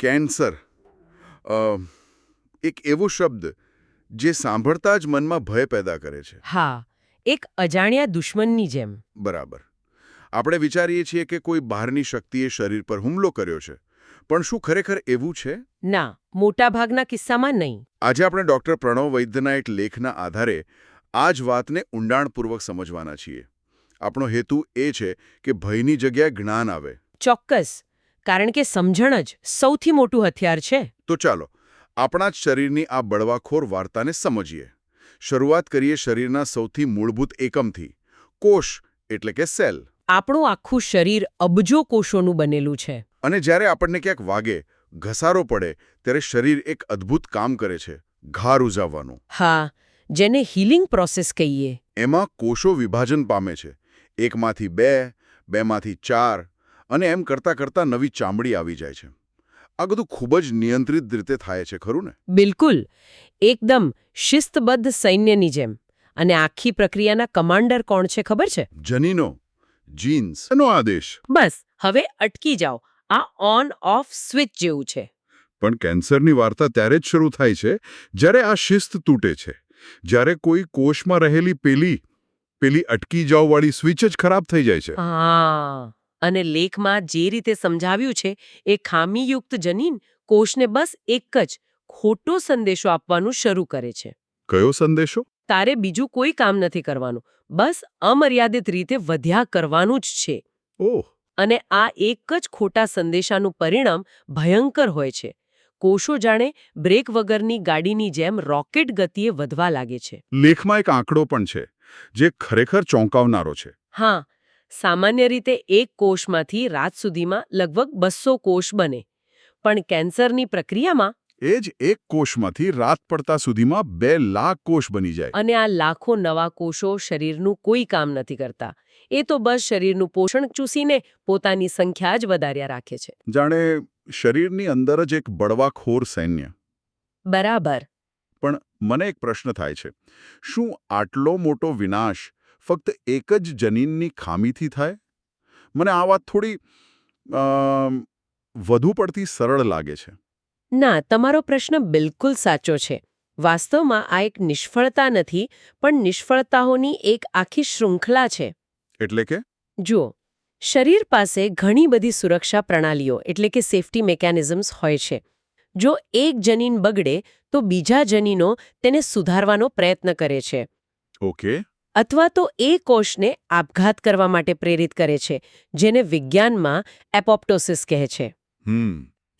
Cancer એક એવો શબ્દ જે સાંભળતા જ મનમાં ભય પેદા કરે છે. હા, એક અજાણ્યા દુશ્મનની જેમ. બરાબર. આપણે વિચારીએ છીએ કે કોઈ બહારની શક્તિએ શરીર પર હુમલો કર્યો છે, પણ શું ખરેખર એવું છે? ના, મોટાભાગના કિસ્સામાં નહીં. આજે આપણે ડૉક્ટર પ્રણવ વૈદ્યના એક લેખના આધારે આ જ વાતને ઊંડાણપૂર્વક સમજવાના છીએ. આપણો હેતુ એ છે કે ભયની જગ્યાએ જ્ઞાન આવે. ચોક્કસ, કારણ કે સમજણ જ સૌથી મોટું હથિયાર છે. તો ચાલો આપણા જ શરીરની આ બળવાખોર વાર્તાને સમજીએ. શરૂઆત કરીએ શરીરના સૌથી મૂળભૂત એકમથી, કોષ એટલે કે સેલ. આપણું આખું શરીર અબજો કોષોનું બનેલું છે. અને જ્યારે આપણને ક્યાંક વાગે, ઘસારો પડે, ત્યારે શરીર એક અદ્ભુત કામ કરે છે, ઘા રૂઝાવવાનું. હા, જેને હીલિંગ પ્રોસેસ કહીએ. એમાં કોષો વિભાજન પામે છે. એકમાંથી બે, બેમાંથી ચાર, અને એમ કરતાં કરતાં નવી ચામડી આવી જાય છે. આ બધું ખૂબ જ નિયંત્રિત રીતે થાય છે, ખરું ને? બિલકુલ, એકદમ શિસ્તબદ્ધ સૈન્યની જેમ. અને આખી પ્રક્રિયાના કમાન્ડર કોણ છે ખબર છે? જનીનો, જીન્સ નો આદેશ. બસ, હવે અટકી જાઓ. આ ઓન ઓફ સ્વિચ જેવું છે. પણ કેન્સરની વાર્તા ત્યારે જ શરૂ થાય છે જ્યારે આ શિસ્ત તૂટે છે, જ્યારે કોઈ કોષમાં રહેલી પેલી અટકી જાવવાળી સ્વિચ જ ખરાબ થઈ જાય છે. હા, અને લેખમાં જે રીતે સમજાવ્યું છે એ ખામીયુક્ત જનીન કોષને બસ એક જ ખોટો સંદેશો આપવાનું શરૂ કરે છે. કયો સંદેશો? તારે બીજું કોઈ કામ નથી કરવાનું, બસ અમર્યાદિત રીતે વધ્યા કરવાનું જ છે. ઓહ. અને આ એક જ ખોટા સંદેશાનું પરિણામ ભયંકર હોય છે. કોષો જાણે બ્રેક વગરની ગાડીની જેમ રોકેટ ગતિએ વધવા લાગે છે. લેખમાં એક આંકડો પણ છે જે ખરેખર ચોંકાવનારો છે. હા, સામાન્ય રીતે એક કોષમાંથી રાત સુધીમાં લગભગ 200 કોષ બને, પણ કેન્સરની પ્રક્રિયામાં એ જ એક કોષમાંથી રાત પડતા સુધીમાં 2 લાખ કોષ બની જાય. અને આ લાખો નવા કોષો શરીરનું કોઈ કામ નથી કરતા. એ તો બસ શરીરનું પોષણ ચૂસીને પોતાની સંખ્યા જ વધાર્યા રાખે છે. જાણે શરીરની અંદર જ એક બળવાખોર સૈન્ય. બરાબર. પણ મને એક પ્રશ્ન થાય છે, શું આટલો મોટો વિનાશ ફક્ત એક જ જનીનની ખામીથી થાય? મને આ વાત થોડી વધુ પડતી સરળ લાગે છે. ના, તમારો પ્રશ્ન બિલકુલ સાચો છે. વાસ્તવમાં આ એક નિષ્ફળતા નથી, પણ નિષ્ફળતાઓની એક આખી શૃંખલા છે. એટલે કે? જુઓ, શરીર પાસે ઘણી બધી સુરક્ષા પ્રણાલીઓ એટલે કે સેફ્ટી મિકેનિઝમ્સ હોય છે. જો એક જનીન બગડે તો બીજા જનીનો તેને સુધારવાનો પ્રયત્ન કરે છે. ઓકે. અથવા તો એ કોષને આપઘાત કરવા માટે પ્રેરિત કરે છે, જેને વિજ્ઞાનમાં એપોપ્ટોસિસ કહે છે.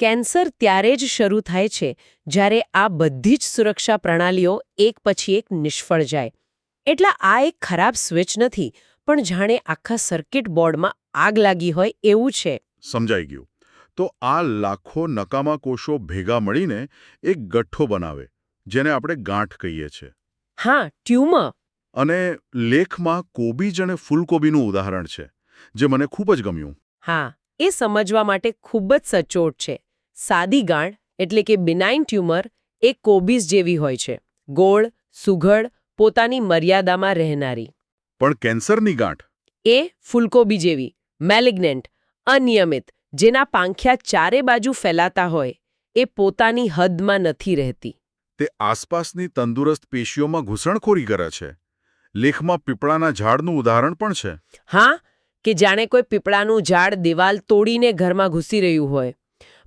કેન્સર ત્યારે જ શરૂ થાય છે જ્યારે આ બધી જ સુરક્ષા પ્રણાલીઓ એક પછી એક નિષ્ફળ જાય. એટલે આ એક ખરાબ સ્વિચ નથી, પણ જાણે આખા સર્કિટ બોર્ડમાં આગ લાગી હોય એવું છે. સમજાઈ ગયું. તો આ લાખો નકામા કોષો ભેગા મળીને એક ગઠ્ઠો બનાવે, જેને આપણે ગાંઠ કહીએ છીએ. હા, ટ્યુમર. અને લેખમાં કોબીજ અને ફૂલકોબીનું ઉદાહરણ છે, જે મને ખૂબ જ ગમ્યું. હા, એ સમજવા માટે ખૂબ જ સચોટ છે. સાદી ગાંઠ એટલે કે બિનાઇન ટ્યુમર એ કોબીજ જેવી હોય છે, ગોળ, સુઘડ, પોતાની મર્યાદામાં રહેનારી. પણ કેન્સરની ગાંઠ? એ ફૂલકોબી જેવી, મેલિગ્નન્ટ, અનિયમિત, જેના પાંખિયા ચારે બાજુ ફેલાતા હોય, એ પોતાની હદમાં નથી રહેતી. તે આસપાસની તંદુરસ્ત પેશીઓમાં ઘૂસણખોરી કરે છે. લેખમાં પીપળાના ઝાડનું ઉદાહરણ પણ છે. હા, કે જાણે કોઈ પીપળાનું ઝાડ દિવાલ તોડીને ઘરમાં ઘૂસી રહ્યું હોય.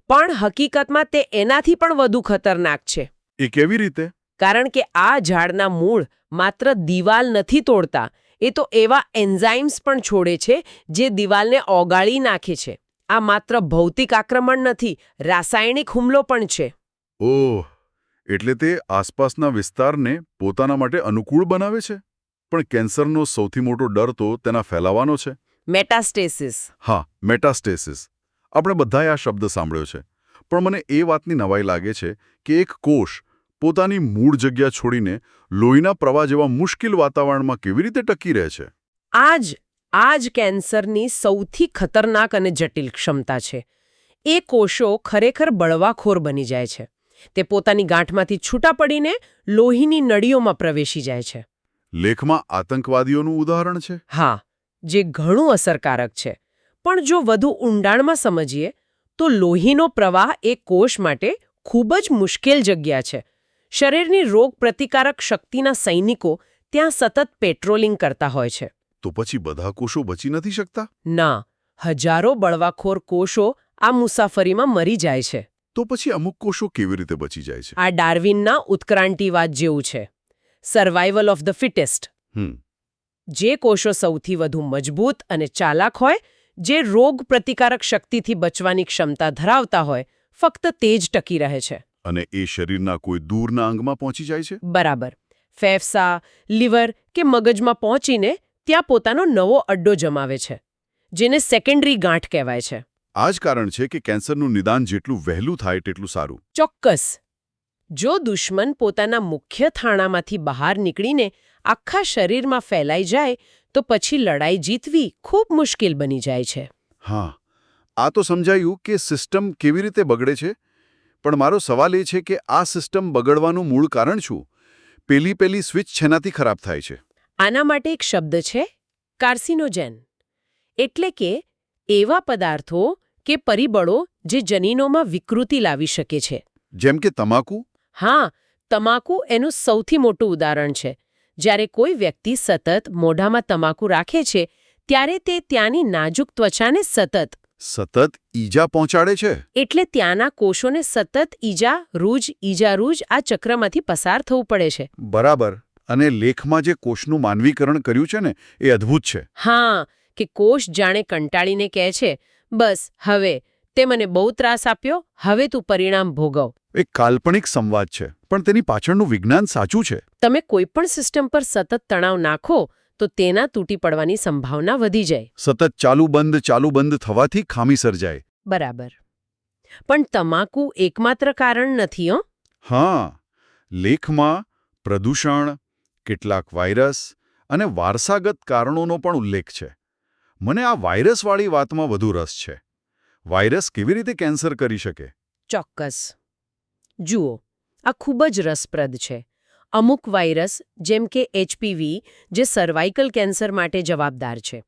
પણ હકીકતમાં તે એનાથી પણ વધુ ખતરનાક છે. એ કેવી રીતે? કારણ કે આ ઝાડના મૂળ માત્ર દિવાલ નથી તોડતા, એ તો એવા એન્ઝાઇમ્સ પણ છોડે છે જે દિવાલને ઓગાળી નાખે છે. આ માત્ર ભૌતિક આક્રમણ નથી, રાસાયણિક હુમલો પણ છે. ઓહ, એટલે તે આસપાસના વિસ્તારને પોતાના માટે અનુકૂળ બનાવે છે. પણ કેન્સરનો સૌથી મોટો ડર તો તેના ફેલાવાનો છે. મેટાસ્ટેસિસ. હા, મેટાસ્ટેસિસ. આપણે બધાએ આ શબ્દ સાંભળ્યો છે. પણ મને એ વાતની નવાઈ લાગે છે કે એક કોષ પોતાની મૂળ જગ્યા છોડીને લોહીના પ્રવાહ જેવા મુશ્કેલ વાતાવરણમાં કેવી રીતે ટકી રહે છે? આ જ કેન્સરની સૌથી ખતરનાક અને જટિલ ક્ષમતા છે. એ કોષો ખરેખર બળવાખોર બની જાય છે. તે પોતાની ગાંઠમાંથી છૂટા પડીને લોહીની નળીઓમાં પ્રવેશી જાય છે. લેખમાં આતંકવાદીઓનું ઉદાહરણ છે. હા, જે ઘણું અસરકારક છે. પણ જો વધુ ઊંડાણમાં સમજીએ તો લોહીનો પ્રવાહ એ કોષ માટે ખૂબ જ મુશ્કેલ જગ્યા છે. શરીરની રોગ પ્રતિકારક શક્તિના સૈનિકો ત્યાં સતત પેટ્રોલિંગ કરતા હોય છે. તો પછી બધા કોષો બચી નથી શકતા? ના, હજારો બળવાખોર કોષો આ મુસાફરીમાં મરી જાય છે. તો પછી અમુક કોષો કેવી રીતે બચી જાય છે? આ ડાર્વિનના ઉત્ક્રાંતિવાદ જેવું છે. Survival of the fittest. જે કોષો સૌથી વધુ મજબૂત અને ચાલાક હોય, જે રોગ પ્રતિકારક શક્તિથી બચવાની ક્ષમતા ધરાવતા હોય, ફક્ત તે જ ટકી રહે છે. અને એ શરીરના કોઈ દૂરના અંગમાં પહોંચી જાય છે? બરાબર. ફેફસા, લીવર કે મગજમાં પહોંચીને ત્યાં પોતાનો નવો અડ્ડો જમાવે છે, જેને સેકન્ડરી ગાંઠ કહેવાય છે. આ જ કારણ છે કે કેન્સરનું નિદાન જેટલું વહેલું થાય તેટલું સારું. ચોક્કસ. જો દુશ્મન પોતાના મુખ્ય થાણામાંથી બહાર નીકળીને આખા શરીરમાં ફેલાઈ જાય તો પછી લડાઈ જીતવી ખૂબ મુશ્કેલ બની જાય છે. હા, આ તો સમજાયું કે સિસ્ટમ કેવી રીતે બગડે છે. પણ મારો સવાલ એ છે કે આ સિસ્ટમ બગડવાનું મૂળ કારણ શું? પેલી સ્વિચ છેનાથી ખરાબ થાય છે? આના માટે એક શબ્દ છે, કાર્સિનોજેન. એટલે કે એવા પદાર્થો કે પરિબળો જે જનીનોમાં વિકૃતિ લાવી શકે છે. જેમ કે તમાકુ? હા, તમાકુ એનું સૌથી મોટું ઉદાહરણ છે. જ્યારે કોઈ વ્યક્તિ સતત મોઢામાં તમાકુ રાખે છે ત્યારે તે ત્યાંની નાજુક ત્વચાને સતત ઈજા પહોંચાડે છે. એટલે ત્યાંના કોષોને સતત ઈજા-રૂજ આ ચક્રમાંથી પસાર થવું પડે છે. બરાબર. અને લેખમાં જે કોષનું માનવીકરણ કર્યું છે ને એ અદ્ભુત છે. હા, કે કોષ જાણે કંટાળીને કહે છે, બસ હવે તે મને બહુ ત્રાસ આપ્યો, હવે તું પરિણામ ભોગવ. એક કાલ્પનિક સંવાદ છે, પણ તેની પાછળનું વિજ્ઞાન સાચું છે. તમે કોઈ પણ સિસ્ટમ પર સતત તણાવ નાખો તો તેના તૂટી પડવાની સંભાવના વધી જાય. સતત ચાલુ બંધ થવાથી ખામી સર્જાય. બરાબર. પણ તમાકુ એકમાત્ર કારણ નથી. હા, લેખમાં પ્રદૂષણ, કેટલાક વાયરસ અને વારસાગત કારણોનો પણ ઉલ્લેખ છે. મને આ વાયરસવાળી વાતમાં વધુ રસ છે. વાયરસ કેવી રીતે કેન્સર કરી શકે? ચોક્કસ. જુઓ, આ ખૂબ જ રસપ્રદ છે. અમુક વાયરસ જેમ કે HPV, જે સર્વાઇકલ કેન્સર માટે જવાબદાર છે,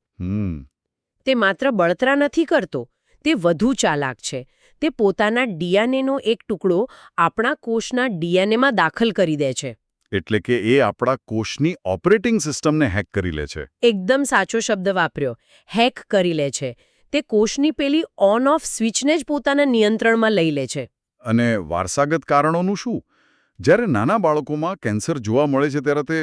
તે માત્ર બળતરા નથી કરતો, તે વધુ ચાલાક છે. તે પોતાના ડીએનએનો એક ટુકડો આપણા કોષના ડીએનએમાં દાખલ કરી દે છે. એટલે કે એ આપણા કોષની ઓપરેટિંગ સિસ્ટમને હેક કરી લે છે. એકદમ સાચો શબ્દ વાપર્યો. હેક કરી લે છે. તે કોષની પેલી ઓન ઓફ સ્વિચને જ પોતાના નિયંત્રણમાં લઈ લે છે. અને વારસાગત કારણોનું શું? જ્યારે નાના બાળકોમાં કેન્સર જોવા મળે છે ત્યારે તે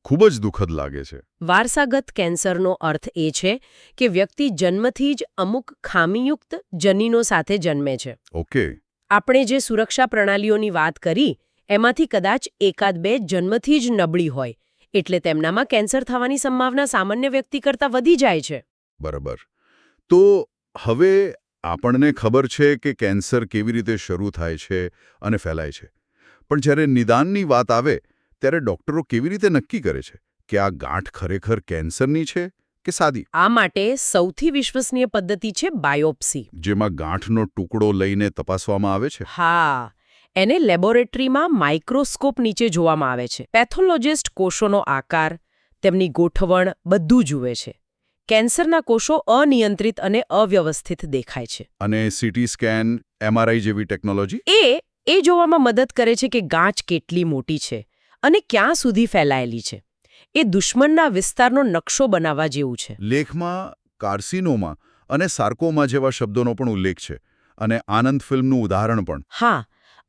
ખૂબ જ દુઃખદ લાગે છે. વારસાગત કેન્સરનો અર્થ એ છે કે વ્યક્તિ જન્મથી જ અમુક ખામીયુક્ત જનીનો સાથે જન્મે છે. ઓકે. આપણે જે સુરક્ષા પ્રણાલીઓની વાત કરી એમાંથી કદાચ એકાદ બે જન્મથી જ નબળી હોય, એટલે તેમનામાં કેન્સર થવાની સંભાવના સામાન્ય વ્યક્તિ કરતાં વધી જાય છે. બરાબર. તો હવે આપણને ખબર છે કે કેન્સર કેવી રીતે શરૂ થાય છે અને ફેલાય છે. પણ જ્યારે નિદાનની વાત આવે ત્યારે ડોક્ટરો કેવી રીતે નક્કી કરે છે કે આ ગાંઠ ખરેખર કેન્સરની છે કે સાદી? આ માટે સૌથી વિશ્વસનીય પદ્ધતિ છે બાયોપ્સી. જેમાં ગાંઠનો ટુકડો લઈને તપાસવામાં આવે છે. હા, એને લેબોરેટરીમાં માઇક્રોસ્કોપ નીચે જોવામાં આવે છે. પેથોલોજિસ્ટ કોષોનો આકાર, તેમની ગોઠવણ બધું જુએ છે. કેન્સરના કોષો અનિયંત્રિત અને અવ્યવસ્થિત દેખાય છે. અને CT સ્કેન, MRI જેવી ટેકનોલોજી એ જોવામાં મદદ કરે છે કે ગાંઠ કેટલી મોટી છે અને ક્યાં સુધી ફેલાયેલી છે. એ દુશ્મનના વિસ્તારનો નકશો બનાવવા જેવું છે. લેખમાં કાર્સિનોમા અને સાર્કોમા જેવા શબ્દોનો પણ ઉલ્લેખ છે અને આનંદ ફિલ્મનું ઉદાહરણ પણ. હા,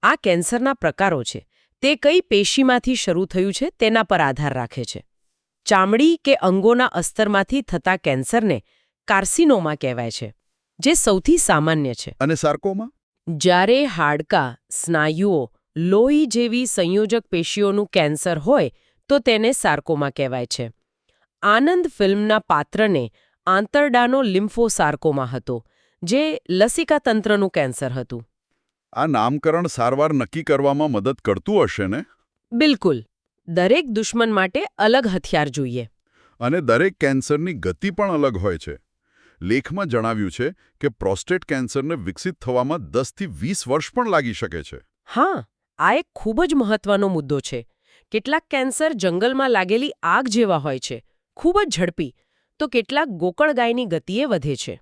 આ કેન્સરના પ્રકારો છે. તે કઈ પેશીમાંથી શરૂ થયું છે તેના પર આધાર રાખે છે. ચામડી કે અંગોના અસ્તરમાંથી થતા કેન્સરને કાર્સિનોમા કહેવાય છે, જે સૌથી સામાન્ય છે. અને સાર્કોમા? જ્યારે હાડકાં, સ્નાયુઓ, લોહી જેવી સંયોજક પેશીઓનું કેન્સર હોય તો તેને સાર્કોમા કહેવાય છે. આનંદ ફિલ્મના પાત્રને આંતરડાનો લિમ્ફોસાર્કોમા હતો, જે લસિકા તંત્રનું કેન્સર હતું. આ નામકરણ સારવાર નક્કી કરવામાં મદદ કરતું હશે ને? બિલકુલ. દરેક દુશ્મન માટે અલગ હથિયાર જોઈએ. અને દરેક કેન્સરની ગતિ પણ અલગ હોય છે. લેખમાં જણાવ્યું છે કે પ્રોસ્ટેટ કેન્સરને વિકસિત થવામાં 10 થી 20 વર્ષ પણ લાગી શકે છે. હા, આ એક ખૂબ જ મહત્વનો મુદ્દો છે. કેટલાક કેન્સર જંગલમાં લાગેલી આગ જેવા હોય છે, ખૂબ જ ઝડપી, તો કેટલાક ગોકળગાયની ગતિએ વધે છે.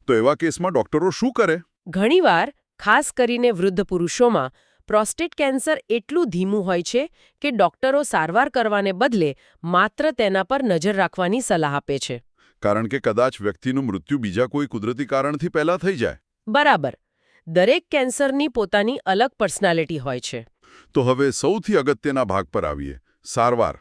તો એવા કેસમાં ડોક્ટરો શું કરે? ઘણીવાર ખાસ કરીને વૃદ્ધ પુરુષોમાં પ્રોસ્ટેટ કેન્સર એટલું ધીમું હોય છે કે ડોક્ટરો સારવાર કરવાને બદલે માત્ર તેના પર નજર રાખવાની સલાહ આપે છે. કારણ કે કદાચ વ્યક્તિનું મૃત્યુ બીજા કોઈ કુદરતી કારણથી પહેલા થઈ જાય. બરાબર. દરેક કેન્સરની પોતાની અલગ પર્સનાલિટી હોય છે. તો હવે સૌથી અગત્યના ભાગ પર આવીએ, સારવાર.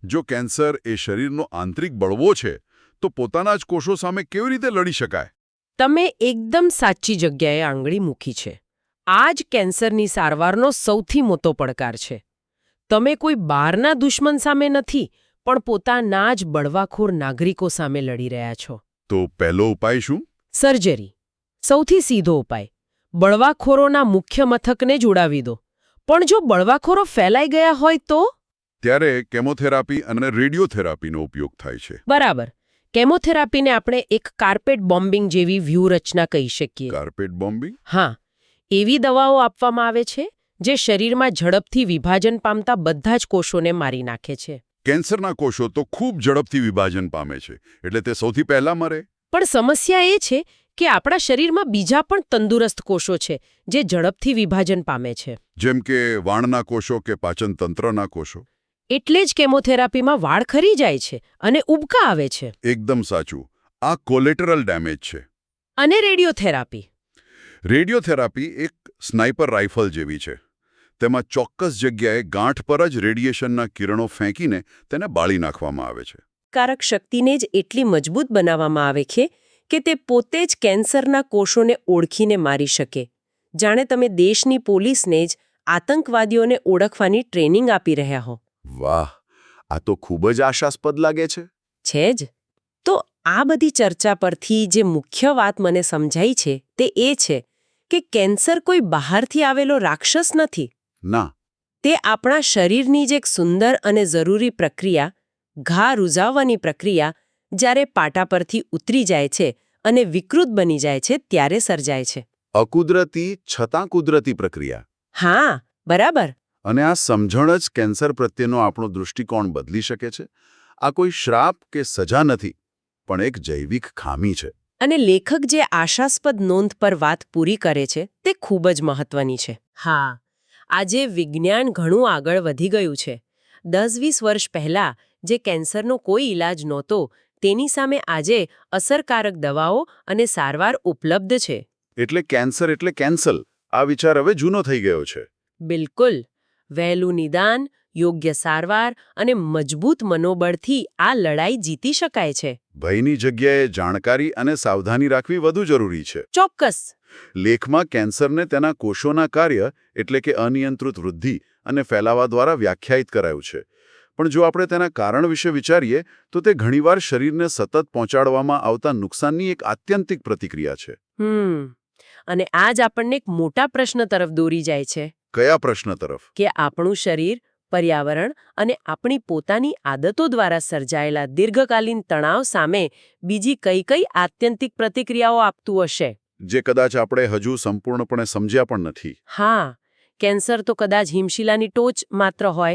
જો કેન્સર એ શરીરનો આંતરિક બળવો છે, તો પોતાના જ કોષો સામે કેવી રીતે લડી શકાય? તમે એકદમ સાચી જગ્યાએ આંગળી મૂકી છે. આ જ કેન્સરની સારવારનો સૌથી મોટો પડકાર છે. તમે કોઈ બહારના દુશ્મન સામે નથી, પણ પોતાના જ બળવાખોર નાગરિકો સામે લડી રહ્યા છો. તો પહેલો ઉપાય શું? સર્જરી. સૌથી સીધો ઉપાય. બળવાખોરોના મુખ્ય મથકને જોડાવી દો. પણ જો બળવાખોરો ફેલાઈ ગયા હોય તો? ત્યારે કેમોથેરાપી અને રેડિયોથેરાપીનો ઉપયોગ થાય છે. બરાબર. કેમોથેરાપીને આપણે એક કાર્પેટ બોમ્બિંગ જેવી વ્યૂહરચના કહી શકીએ. Carpet bombing? હા, એવી દવાઓ આપવામાં આવે છે જે શરીરમાં ઝડપથી વિભાજન પામતા બધા જ કોષોને મારી નાખે છે. કેન્સરના કોષો તો ખૂબ ઝડપથી વિભાજન પામે છે, એટલે તે સૌથી પહેલા મરે. પણ સમસ્યા એ છે કે આપણા શરીરમાં બીજા પણ તંદુરસ્ત કોષો છે જે ઝડપથી વિભાજન પામે છે. જેમ કે વાણના કોષો કે પાચન તંત્રના કોષો. એટલે જ કેમોથેરાપીમાં વાળ ખરી જાય છે અને ઉબકા આવે છે. એકદમ સાચું. આ કોલેટરલ ડેમેજ છે. અને રેડિયોથેરાપી? રેડિયોથેરાપી એક સ્નાઇપર રાઇફલ જેવી છે. તેમાં ચોક્કસ જગ્યાએ ગાંઠ પર જ રેડિયેશનના કિરણો ફેંકીને તેને બાળી નાખવામાં આવે છે. કારક શક્તિને જ એટલી મજબૂત બનાવવામાં આવે છે કે તે પોતે જ કેન્સરના કોષોને ઓળખીને મારી શકે. જાણે તમે દેશની પોલીસને જ આતંકવાદીઓને ઓળખવાની ટ્રેનિંગ આપી રહ્યા હો. વાહ, આ તો ખૂબ જ આશાસ્પદ લાગે છે. છે જ. તો આ બધી ચર્ચા પરથી જે મુખ્ય વાત મને સમજાઈ છે તે એ છે કે કેન્સર કોઈ બહારથી આવેલો રાક્ષસ નથી. ના. તે આપણા શરીરની જ એક સુંદર અને જરૂરી પ્રક્રિયા, ઘા રૂઝાવવાની પ્રક્રિયા, જ્યારે પાટા પરથી ઉતરી જાય છે અને વિકૃત બની જાય છે ત્યારે સર્જાય છે. અકુદરતી છતાં કુદરતી પ્રક્રિયા. હા, બરાબર. અને આ સમજણ જ કેન્સર પ્રત્યેનો આપણો દૃષ્ટિકોણ બદલી શકે છે. આ કોઈ શ્રાપ કે સજા નથી, પણ એક જૈવિક ખામી છે. અને લેખક જે આશાસ્પદ નોંધ પર વાત પૂરી કરે છે તે ખૂબ જ મહત્વની છે. હા, આજે વિજ્ઞાન ઘણું આગળ વધી ગયું છે. 10-20 વર્ષ પહેલા જે કેન્સરનો કોઈ ઈલાજ નહોતો, તેની સામે આજે અસરકારક દવાઓ અને સારવાર ઉપલબ્ધ છે. એટલે કેન્સર એટલે કેન્સલ. આ વિચાર હવે જૂનો થઈ ગયો છે. બિલકુલ. વહેલું નિદાન, યોગ્ય સારવાર અને મજબૂત મનોબળથી આ લડાઈ જીતી શકાય છે. ભયની જગ્યાએ જાણકારી અને સાવધાની રાખવી વધુ જરૂરી છે. ચોક્કસ. લેખમાં કેન્સરને તેના કોષોના કાર્ય એટલે કે અનિયંત્રિત વૃદ્ધિ અને ફેલાવા દ્વારા વ્યાખ્યાયિત કરાયું છે. પણ જો આપણે તેના કારણ વિશે વિચારીએ તો તે ઘણીવાર શરીરને સતત પહોંચાડવામાં આવતા નુકસાનની એક આત્યંતિક પ્રતિક્રિયા છે. અને આ જ આપણને એક મોટા પ્રશ્ન તરફ દોરી જાય છે. કયા પ્રશ્ન તરફ? કે આપણું શરીર, પર્યાવરણ અને આપણી પોતાની આદતો દ્વારા સર્જાયેલા દીર્ઘકાલીન તણાવ સામે બીજી કઈ કઈ આત્યંતિક પ્રતિક્રિયાઓ આપતું હશે, જે કદાચ આપણે હજુ સંપૂર્ણપણે સમજ્યા પણ નથી. હા, કેન્સર તો કદાચ હિમશિલાની ટોચ માત્ર હોય.